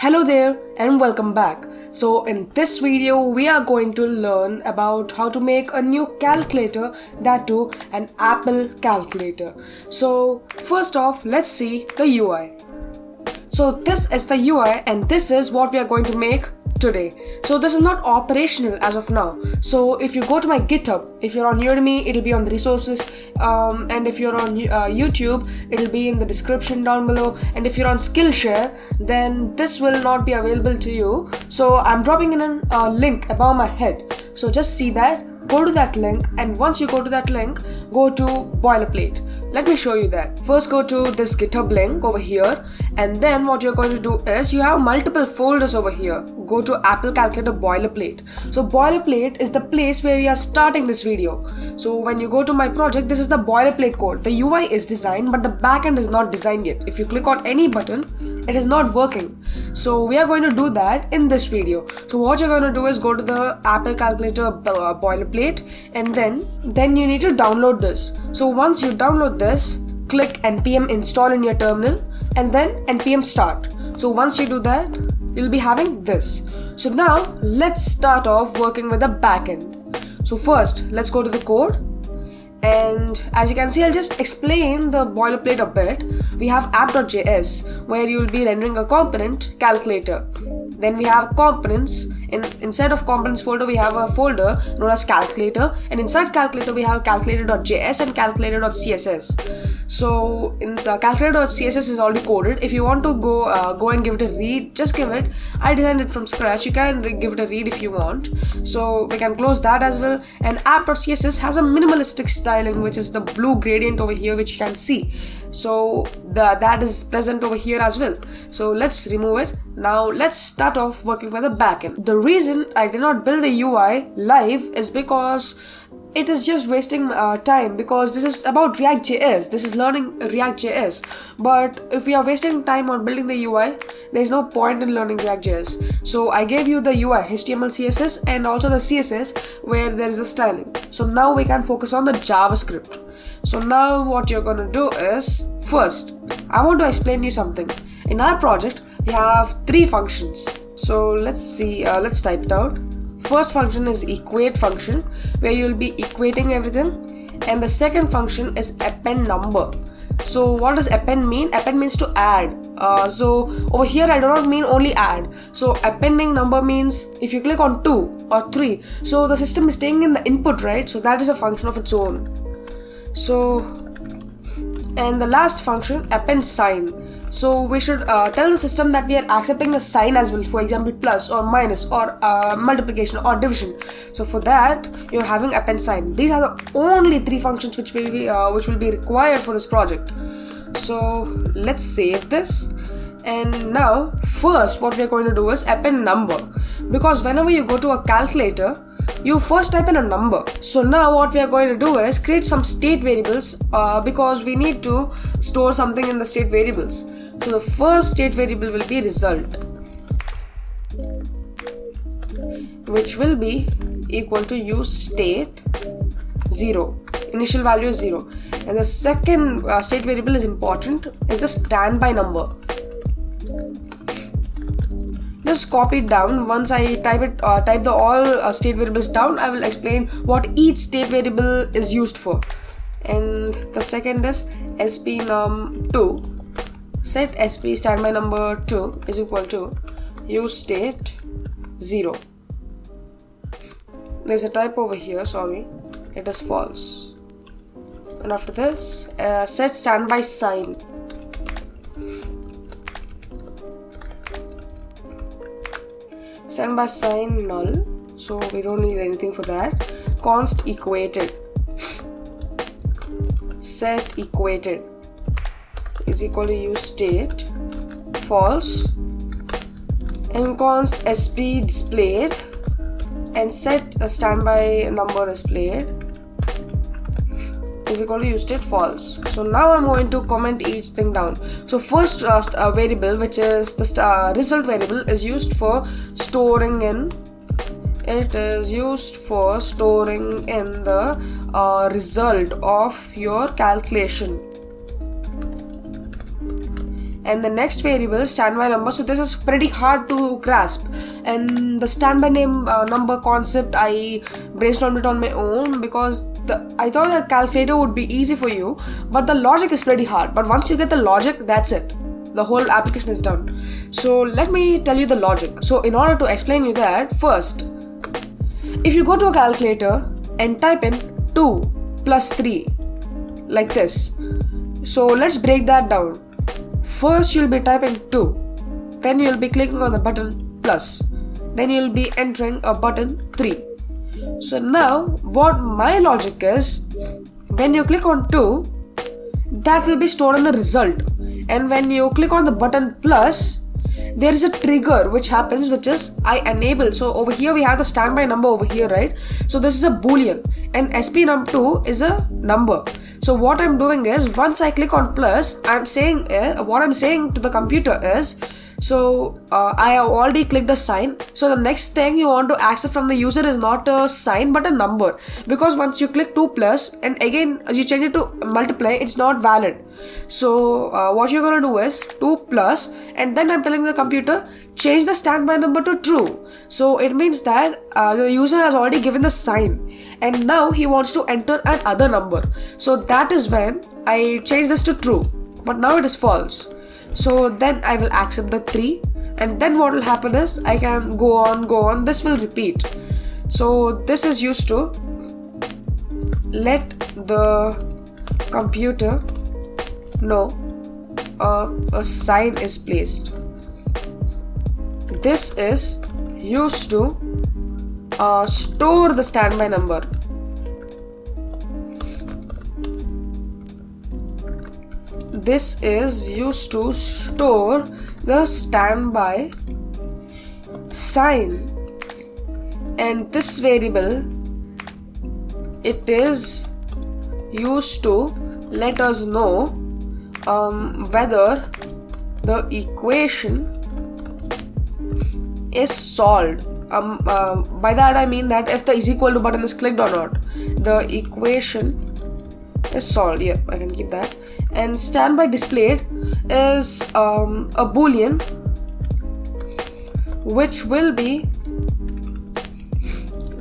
Hello there and welcome back. So in this video we are going to learn about how to make a new calculator, that too an Apple calculator. So first off, let's see the UI. So this is the UI and this is what we are going to make today. So this is not operational as of now. So if you go to my GitHub, if you're on Udemy, it'll be on the resources, and if you're on YouTube, it'll be in the description down below, and if you're on Skillshare, then this will not be available to you. So I'm dropping in a link above my head, so just see that, go to that link, and once you go to that link, go to boilerplate. Let me show you that. First go to this GitHub link over here, and then what you're going to do is you have multiple folders over here. Go to Apple Calculator boilerplate. So boilerplate is the place where we are starting this video. So when you go to my project, this is the boilerplate code. The UI is designed but the backend is not designed yet. If you click on any button, it is not working. So we are going to do that in this video. So what you're going to do is go to the Apple Calculator boilerplate, and then you need to download this. So once you download this, click npm install in your terminal and then npm start. So once you do that, you'll be having this. So now let's start off working with the backend. So first let's go to the code, and as you can see, I'll just explain the boilerplate a bit. We have app.js where you will be rendering a component calculator. Then we have components. Inside of components folder, we have a folder known as calculator, and inside calculator we have calculator.js and calculator.css. So in calculator.css is already coded. If you want to go and give it a read, just give it. I designed it from scratch. You can give it a read if you want. So we can close that as well. And app.css has a minimalistic styling, which is the blue gradient over here, which you can see. So that is present over here as well. So let's remove it. Now let's start off working with the backend. The reason I did not build the UI live is because it is just wasting time, because this is about React.js. This is learning React.js. But if we are wasting time on building the UI, there is no point in learning React.js. So I gave you the UI, HTML, CSS, and also the CSS where there is the styling. So now we can focus on the JavaScript. So now what you're going to do is, first, I want to explain you something. In our project, we have 3 functions. So let's see, let's type it out. First function is equate function, where you will be equating everything. And the second function is append number. So what does append mean? Append means to add. So over here I do not mean only add. So appending number means if you click on 2 or 3, so the system is taking in the input, right? So that is a function of its own. So, and the last function, append sign. So we should tell the system that we are accepting the sign as well, for example plus or minus or multiplication or division. So for that you're having append sign. These are the only 3 functions which will be required for this project. So let's save this. And now first what we are going to do is append number, because whenever you go to a calculator, you first type in a number. So now what we are going to do is create some state variables, because we need to store something in the state variables. So the first state variable will be result, which will be equal to use state 0. Initial value is 0. And the second state variable is important, is the standby number. Just copy it down. Once I type the all state variables down, I will explain what each state variable is used for. And the second is sp_num2. Set sp standby number 2 is equal to use state 0. There's a typo over here, sorry, it is false. And after this, set standby sign. Standby sign null, so we don't need anything for that. Const equated, set equated is equal to use state false, and const sp displayed and set a standby number displayed is equal to use state false. So now I'm going to comment each thing down. So first variable, which is the result variable, is used for storing in. It is used for storing in the result of your calculation. and the next variable is standby number. So this is pretty hard to grasp, and the standby number concept I brainstormed it on my own because I thought that calculator would be easy for you, but the logic is pretty hard. But once you get the logic, that's it. The whole application is done. So let me tell you the logic. So in order to explain you that, first, if you go to a calculator and type in 2 plus 3 like this. So let's break that down. First you'll be typing 2, then you'll be clicking on the button plus, then you'll be entering a button 3. So now what my logic is, when you click on 2, that will be stored in the result, and when you click on the button plus, there is a trigger which happens, which is I enable. So over here we have the standby number over here, right? So this is a boolean, and sp_num2 is a number. So what I'm doing is, once I click on plus, what I'm saying to the computer is, so I have already clicked a sign. So the next thing you want to accept from the user is not a sign but a number, because once you click 2 plus and again you change it to multiply, it's not valid. So what you're gonna do is 2 plus, and then I'm telling the computer change the standby number to true. So it means that the user has already given the sign, and now he wants to enter another number. So that is when I change this to true, but now it is false. So then I will accept the 3, and then what will happen is I can go on, this will repeat. So this is used to let the computer know a sign is placed. This is used to store the standby number. This is used to store the standby sign, and this variable, it is used to let us know whether the equation is solved. By that I mean that if the is equal to button is clicked or not, the equation is solved. Yeah, I can keep that. And standby displayed is a boolean which will be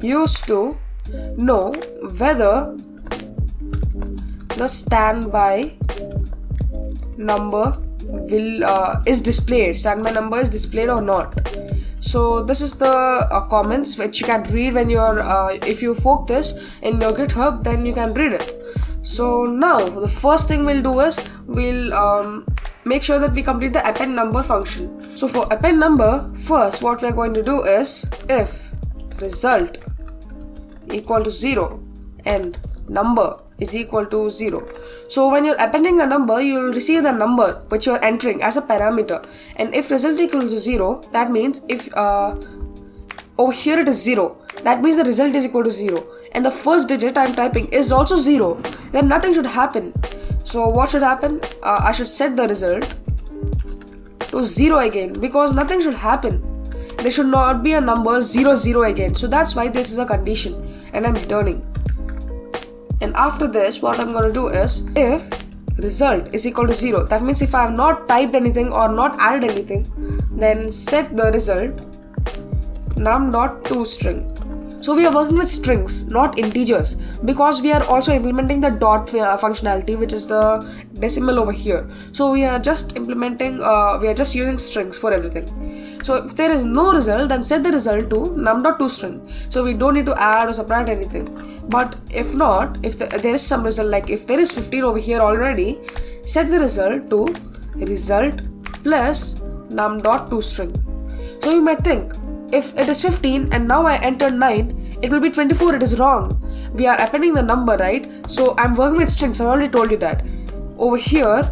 used to know whether the standby number is displayed, standby number is displayed or not. So this is the comments which you can read when you're if you fork this in your GitHub, then you can read it. So now the first thing we'll do is we'll make sure that we complete the append number function. So for append number, first what we're going to do is if result equal to 0 and number is equal to 0. So when you're appending a number, you'll receive the number which you're entering as a parameter, and if result equals to 0, that means if over here it is 0, that means the result is equal to 0, and the first digit I'm typing is also 0, then nothing should happen. So what should happen? I should set the result to 0 again, because nothing should happen. There should not be a number 0 0 again. So that's why this is a condition, and I'm returning. And after this, what I'm going to do is if result is equal to 0, that means if I have not typed anything or not added anything, then set the result num.toString. So we are working with strings, not integers, because we are also implementing the dot functionality, which is the decimal over here. So we are just implementing, we are just using strings for everything. So if there is no result, then set the result to num.toString. So we don't need to add or subtract anything. But if not, if there is some result, like if there is 15 over here already, set the result to result plus num.toString. So you might think, if it is 15 and now I enter 9, it will be 24. It is wrong. We are appending the number, right? So I'm working with strings. I already told you that. Over here,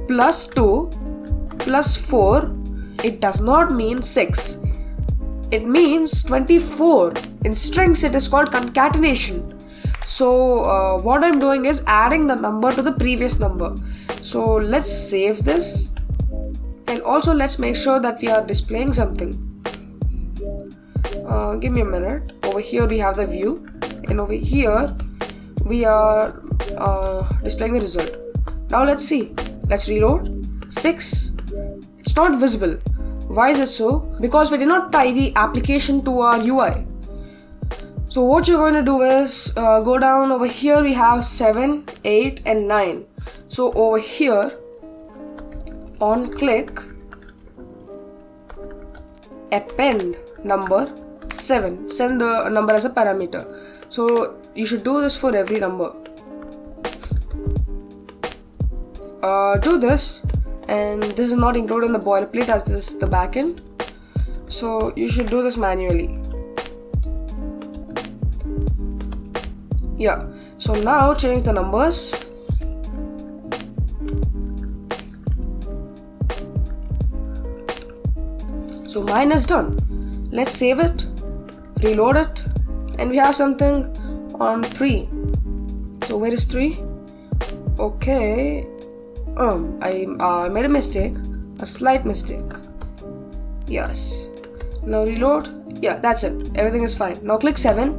plus 2 plus 4, it does not mean 6. It means 24. In strings, it is called concatenation. So what I'm doing is adding the number to the previous number. So let's save this. And also let's make sure that we are displaying something. Give me a minute. Over here we have the view, and over here we are displaying the result. Now let's see. Let's reload. 6 it's not visible. Why is it so? Because we did not tie the application to our UI. So what you're going to do is go down over here. We have 7, 8 and 9. So over here on click, append number 7, send the number as a parameter. So you should do this for every number. Do this, and this is not included in the boilerplate as this is the backend. So you should do this manually. Yeah, so now change the numbers. So mine is done. Let's save it, reload it, and we have something on 3. So where is 3? Okay, I made a mistake, a slight mistake. Yes. Now reload. Yeah, that's it. Everything is fine. Now click 7.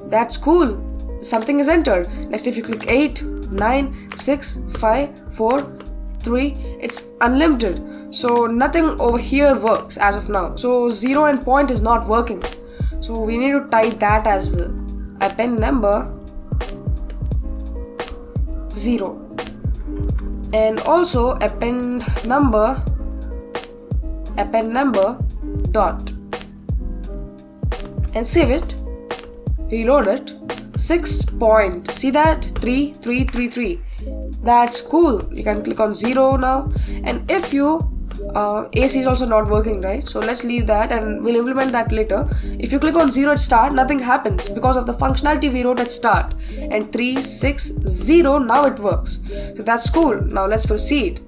That's cool. Something is entered. Next, if you click 8, 9, 6, 5, 4, 3, it's unlimited. So nothing over here works as of now. So 0 and point is not working. So we need to type that as well. Append number 0. And also append number dot. And save it. Reload it. 6 point. See that? 3, 3, 3, 3. That's cool. You can click on 0 now. And if you AC is also not working, right? So let's leave that and we'll implement that later. If you click on 0 at start, nothing happens because of the functionality we wrote at start. And 3, 6, 0, now it works. So that's cool. Now let's proceed.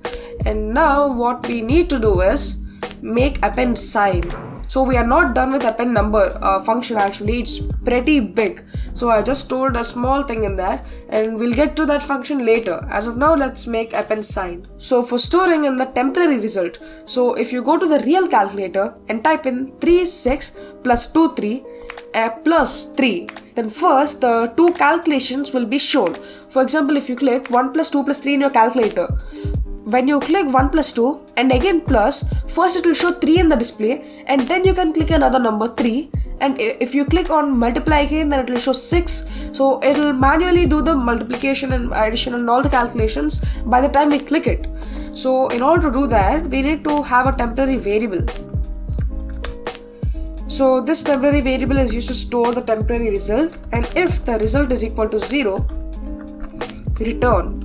And now what we need to do is make append sign. So we are not done with append number function actually. It's pretty big. So I just stored a small thing in that and we'll get to that function later. As of now, let's make append sign. So for storing in the temporary result, so if you go to the real calculator and type in 3, 6 plus 2, 3 plus 3, then first the two calculations will be shown. For example, if you click 1 plus 2 plus 3 in your calculator, when you click 1 plus 2 and again plus, first it will show 3 in the display and then you can click another number 3, and if you click on multiply again, then it will show 6. So it will manually do the multiplication and addition and all the calculations by the time we click it. So in order to do that, we need to have a temporary variable. So this temporary variable is used to store the temporary result, and if the result is equal to 0, return.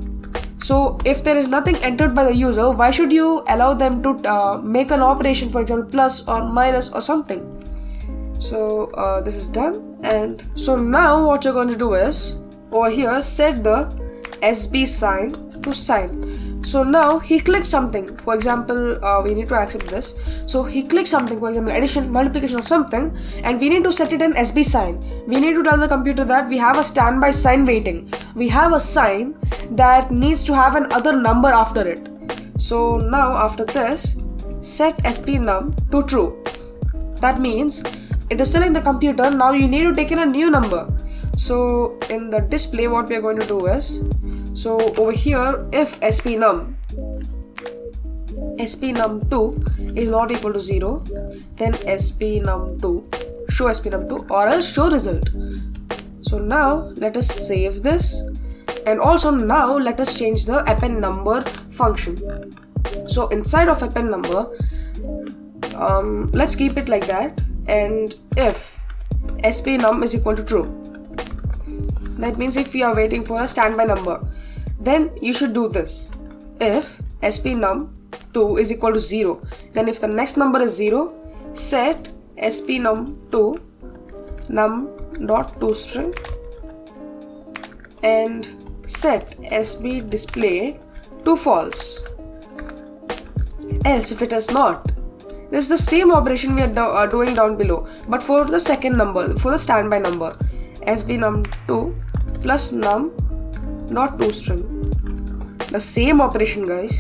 So if there is nothing entered by the user, why should you allow them to make an operation, for example plus or minus or something? So this is done. And so now what you're going to do is over here set the SB sign to sign. So now he clicked something, for example we need to accept this. So he clicked something, for example addition, multiplication or something, and we need to set it in SB sign. We need to tell the computer that we have a standby sign waiting. We have a sign that needs to have another number after it. So now after this, set SPNum to true. That means it is telling the computer now you need to take in a new number. So in the display what we are going to do is, so over here if SPNum 2 is not equal to 0, then SPNum2 show SPNum2 or else show result. So now let us save this, and also now let us change the append number function. So inside of append number, let's keep it like that, and if SPNum is equal to true, that means if we are waiting for a standby number, then you should do this. If SPNum2 is equal to 0, then if the next number is 0, set SPNum2 num.toString and set SBDisplay to false. Else if it is not, this is the same operation we are doing down below, but for the second number, for the standby number, SBNum2 plus num.toString. The same operation, guys.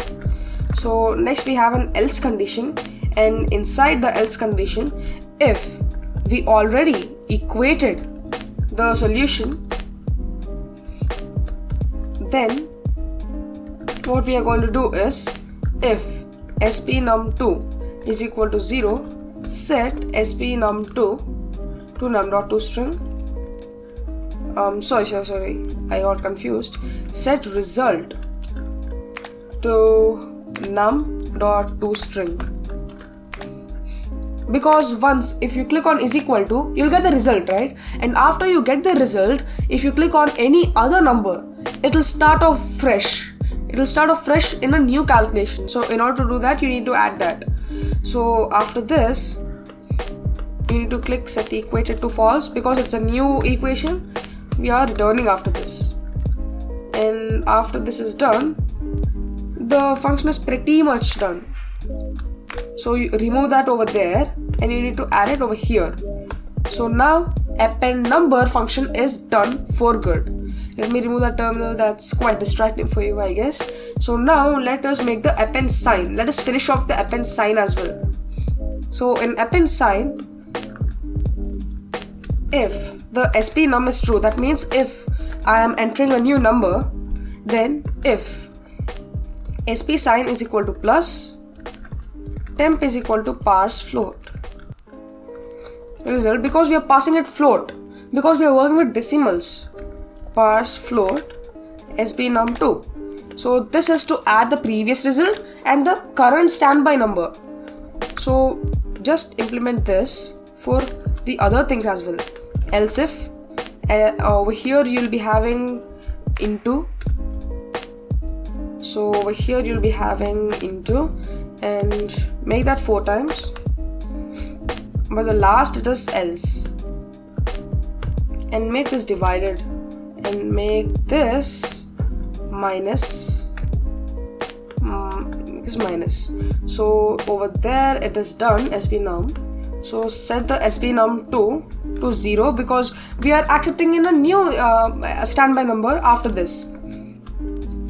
So next we have an else condition, and inside the else condition, if we already equated the solution, then what we are going to do is if sp_num2 is equal to 0, set sp_num2 to num.toString. Sorry, I got confused. Set result to num.toString. Because once if you click on is equal to, you'll get the result, right? And after you get the result, if you click on any other number, it'll start off fresh. It'll start off fresh in a new calculation. So in order to do that, you need to add that. So after this, you need to click set equated to false because it's a new equation. We are returning after this. And after this is done, the function is pretty much done. So you remove that over there and you need to add it over here. So now append number function is done for good. Let me remove that terminal, that's quite distracting for you, I guess. So now let us make the append sign. Let us finish off the append sign as well. So in append sign, if the sp_num is true, that means if I am entering a new number, then if sp sign is equal to plus, temp is equal to parse float. Result, because we are passing it float, because we are working with decimals, parse float sp_num2. So this is to add the previous result and the current standby number. So just implement this for the other things as well. Else if over here you'll be having into, so over here you'll be having into, and make that 4 times, but the last it is else, and make this divided and make this minus, so over there it is done sp_num. So set the sp_num2 to 0 because we are accepting in a new standby number after this.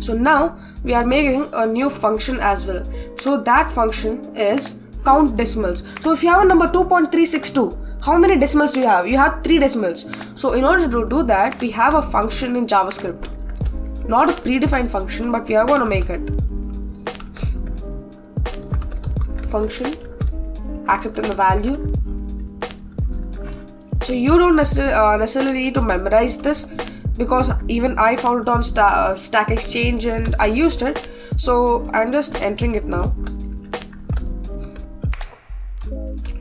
So now we are making a new function as well. So that function is count decimals. So if you have a number 2.362, how many decimals do you have? You have 3 decimals. So in order to do that, we have a function in JavaScript. Not a predefined function, but we are going to make it. Function, accepting the value. So you don't necessarily need to memorize this, because even I found it on Stack Exchange and I used it. So I'm just entering it now.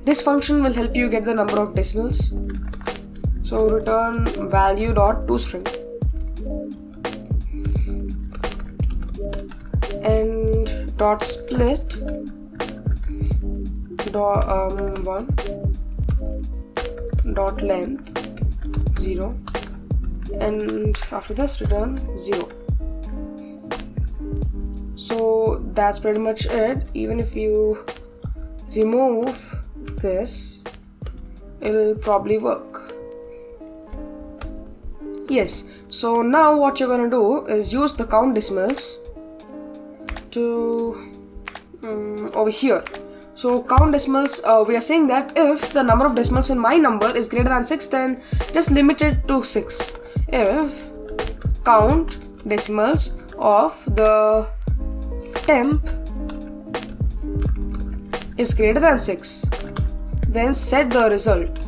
This function will help you get the number of decimals. So return value.toString and dot split 1 dot length 0, and after this return 0. So that's pretty much it. Even if you remove this, it'll probably work. Yes, so now what you're gonna do is use the count decimals to over here. So count decimals, we are saying that if the number of decimals in my number is greater than 6, then just limit it to 6. If count decimals of the temp is greater than 6, then set the result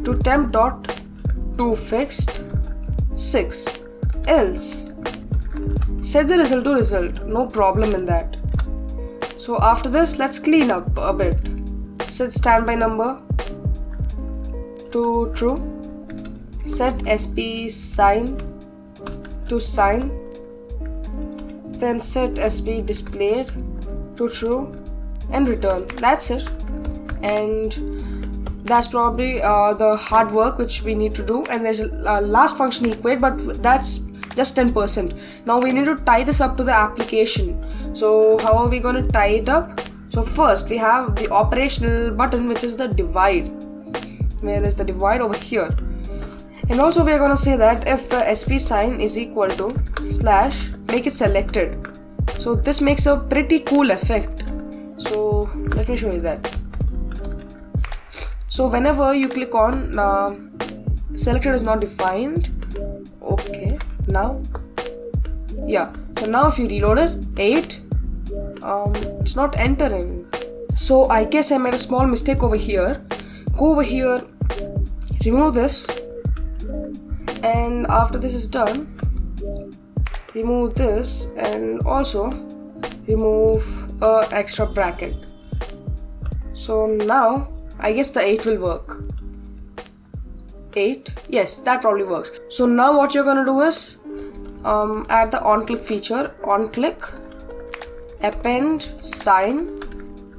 to temp.toFixed 6. Else set the result to result, no problem in that. So after this, let's clean up a bit. Set standby number to true, set sp sign to sign, then set sp displayed to true and return. That's it. And that's probably the hard work which we need to do. And there's a last function equate, but that's just 10%. Now we need to tie this up to the application. So how are we going to tie it up? So first we have the operational button, which is the divide. Where is the divide? Over here. And also we are going to say that if the sp sign is equal to slash, make it selected. So this makes a pretty cool effect. So let me show you that. So whenever you click on selected is not defined. Okay, now yeah, so now if you reload it, 8, It's not entering. So I guess I made a small mistake over here. Go over here, remove this, and after this is done, remove this and also remove a extra bracket. So now I guess the 8 will work. 8, yes, that probably works. So now what you're gonna do is add the on-click feature. On-click, append sign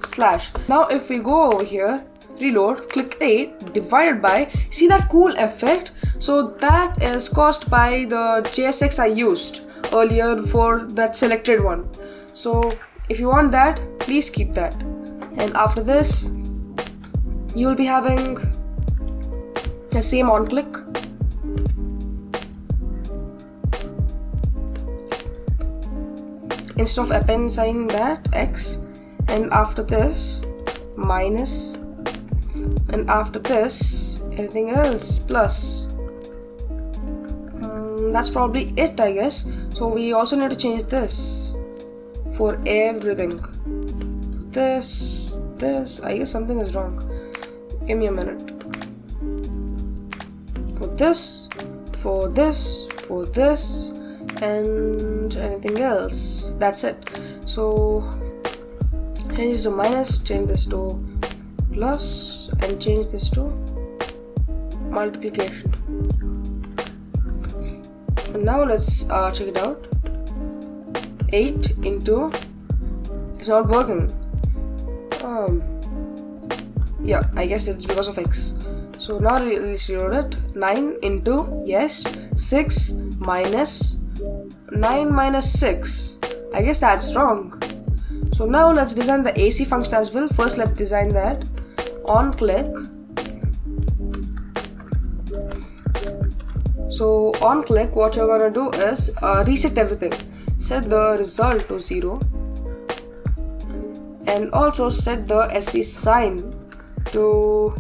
slash. Now if we go over here, reload, click 8 divided by, see that cool effect? So that is caused by the JSX I used earlier for that selected one. So if you want that, please keep that. And after this, you'll be having the same on click. Instead of append sign that X, and after this minus, and after this anything else plus. That's probably it, I guess. So we also need to change this for everything. This, I guess something is wrong. Give me a minute. For this, and anything else. That's it. So change this to minus, change this to plus, and change this to multiplication. And now let's check it out. 8 into, it's not working. Yeah, I guess it's because of X. So now let's reload it. 9 into, yes, 6 minus 9 minus 6. I guess that's wrong. So now let's design the AC function as well. First let's design that. On click. So on click, what you're gonna do is reset everything. Set the result to 0 and also set the SP sign to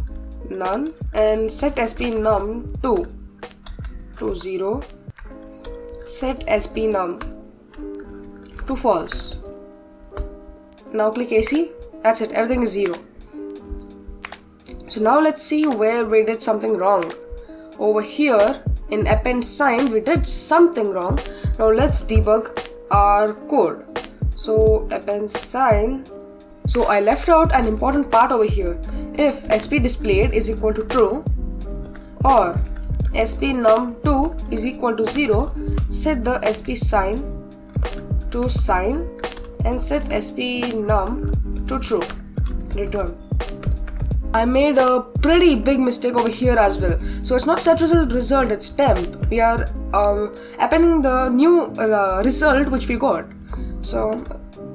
none and set SP num to 0. Set SP num to false. Now click AC. That's it. Everything is 0. So now let's see where we did something wrong. Over here in append sign we did something wrong. Now let's debug our code. So append sign. So I left out an important part over here. If SP displayed is equal to true or SP num2 is equal to 0, set the SP sign to sign and set SP num to true. Return. I made a pretty big mistake over here as well. So it's not set result, it's temp. We are appending the new result which we got. So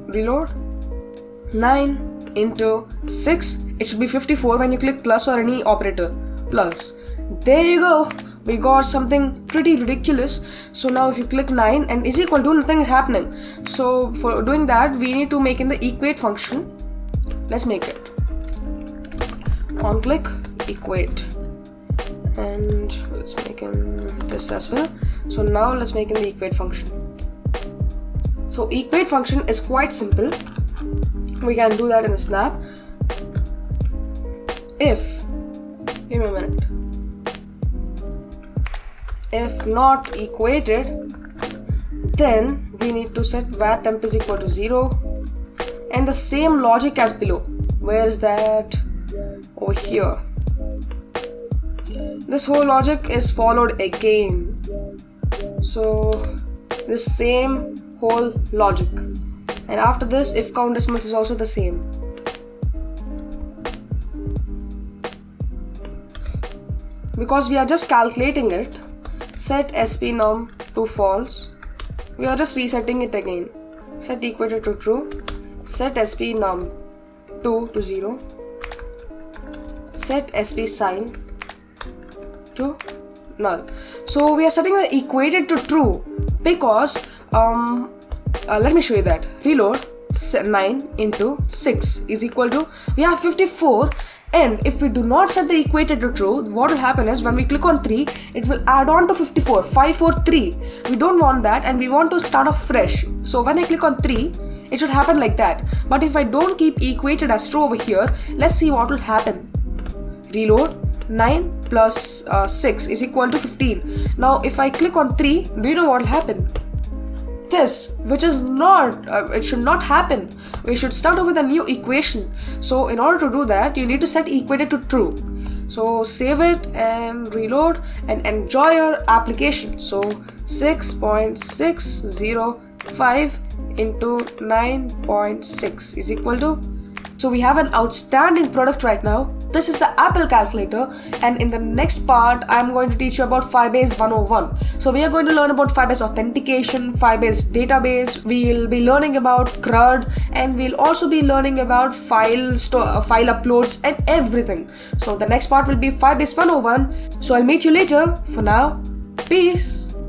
reload. 9 into 6, it should be 54 when you click plus or any operator. Plus. There you go. We got something pretty ridiculous. So now if you click 9 and is equal to, nothing is happening. So for doing that, we need to make in the equate function. Let's make it. On click, equate. And let's make in this as well. So now let's make in the equate function. So equate function is quite simple. We can do that in a snap. If, give me a minute. If not equated, then we need to set var temp is equal to 0 and the same logic as below. Where is that? Over here. This whole logic is followed again. So this same whole logic. And after this, if count decimals is also the same. Because we are just calculating it, set SP num to false. We are just resetting it again. Set equator to true. Set SP num to 0. Set SP sign to null. So we are setting the equated to true because let me show you that. Reload. 9 into 6 is equal to, we have 54, and if we do not set the equated to true, what will happen is when we click on 3, it will add on to 54. 5, 4, 3. We don't want that and we want to start off fresh. So when I click on 3, It should happen like that. But if I don't keep equated as true over here, let's see what will happen. Reload. 9 plus 6 is equal to 15. Now if I click on 3, do you know what will happen? This, which is not, it should not happen. We should start off with a new equation. So in order to do that, you need to set equated to true. So save it and reload and enjoy your application. So 6.605 into 9.6 is equal to. So we have an outstanding product right now. This is the Apple calculator, and in the next part I'm going to teach you about Firebase 101. So we are going to learn about Firebase authentication, Firebase database, we'll be learning about CRUD, and we'll also be learning about file uploads and everything. So the next part will be Firebase 101. So I'll meet you later. For now, peace.